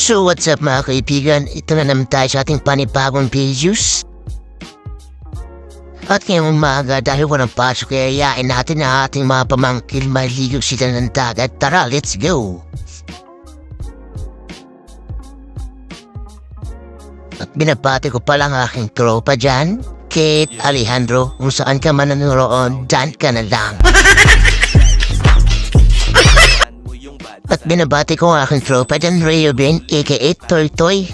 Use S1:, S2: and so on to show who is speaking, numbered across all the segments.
S1: So what's up mga kaibigan, ito na naman tayo sa ating panibagong videos. At ngayong umaga dahil walang pasok kaya yayain natin na ating mga pamangkin maligo sila ng dagat. Tara, let's go! At binabati ko palang aking tropa dyan, Kate, Alejandro, kung saan ka man nanonood, dyan ka na lang. At binabati ko ang aking tropa dyan, Rayobin, a.k.a. Toy Toy.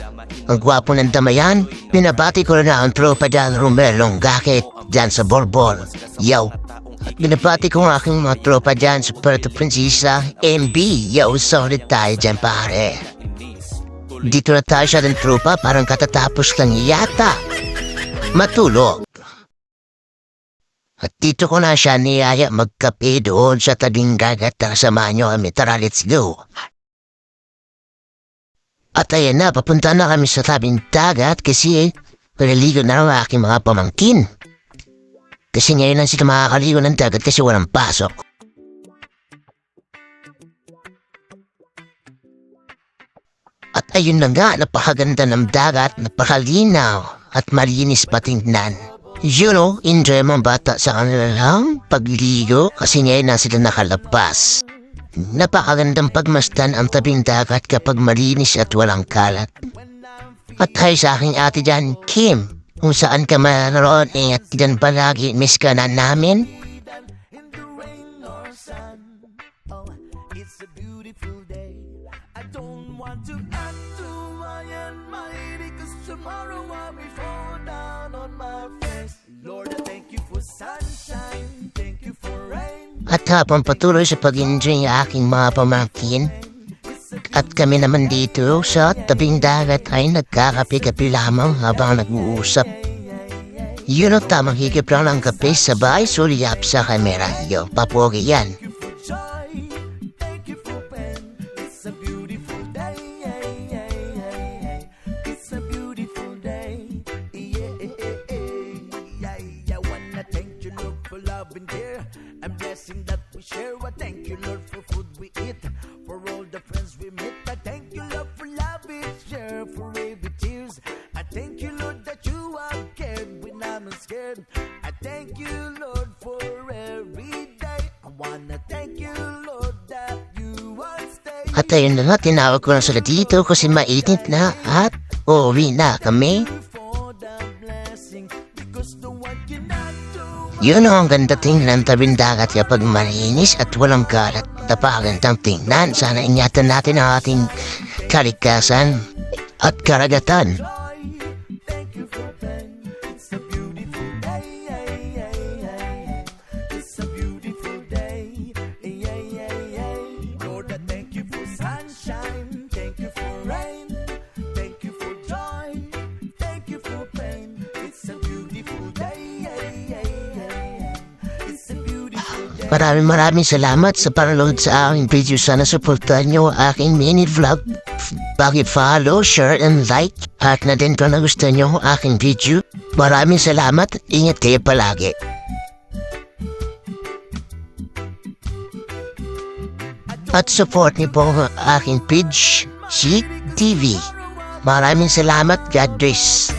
S1: Ang gwapo ng damayan. Binabati ko na ang tropa dyan, Romelong Gakit, dyan sa Borbor. Yo! At binabati ko ang aking mga tropa dyan sa Puerto Princesa, MB. Yo, solid tayo dyan pare. Dito na tayo sa ating tropa, parang katatapos lang yata matulog. At dito ko na siya niyaya magkape doon sa tabing dagat. Tara, samahan niyo kami. Tara, let's go. At ayan na, papunta na kami sa tabing dagat kasi paliligo na ang aking mga pamangkin. Kasi ngayon lang sila makakaligo ng dagat kasi walang pasok. At ayun na nga, napakaganda ng dagat, napakalinaw at malinis patingnan. You know, enjoy mga bata sa kanila lang pagligo kasi ngayon na sila nakalabas. Napakagandang pagmasdan ang tabing dagat kapag malinis at walang kalat. At hi sa aking ate dyan, Kim, kung saan ka manaroon, ingat dyan palagi, miss ka na namin. At habang patuloy sa pag-enjoy ang aking mga pamangkin, at kami naman dito sa tabing dagat ay nagkakape-kape lamang habang nag-uusap. Yun ang tamang higip lang ng kape sabay suliyap sa kamera. Yo, papogi yan.
S2: And blessing that we share. I thank you, Lord, for food we eat, for all the friends we meet. I thank you, Lord, for love we share, for every tears. I thank you, Lord, that you are cared when I'm scared. I thank you, Lord, for every day. I wanna thank you, Lord, that you are staying.
S1: At ayun na nga, tinawag ko na sila dito kasi mainit na at uuwi na kami. Yun ang ganda tingnan tabing dagat kapag malinis at walang kalat. Napakagandang tingnan. Sana ingatan natin ang ating kalikasan at karagatan. Maraming salamat sa panonood sa aking video. Sana supportan nyo ang aking mini vlog. Pag-follow, share, and like. At na din kung nagustuhan nyo ang aking video. Maraming salamat. Ingat kayo palagi. At support niyo po ang aking page, Chic TV. Maraming salamat. God bless.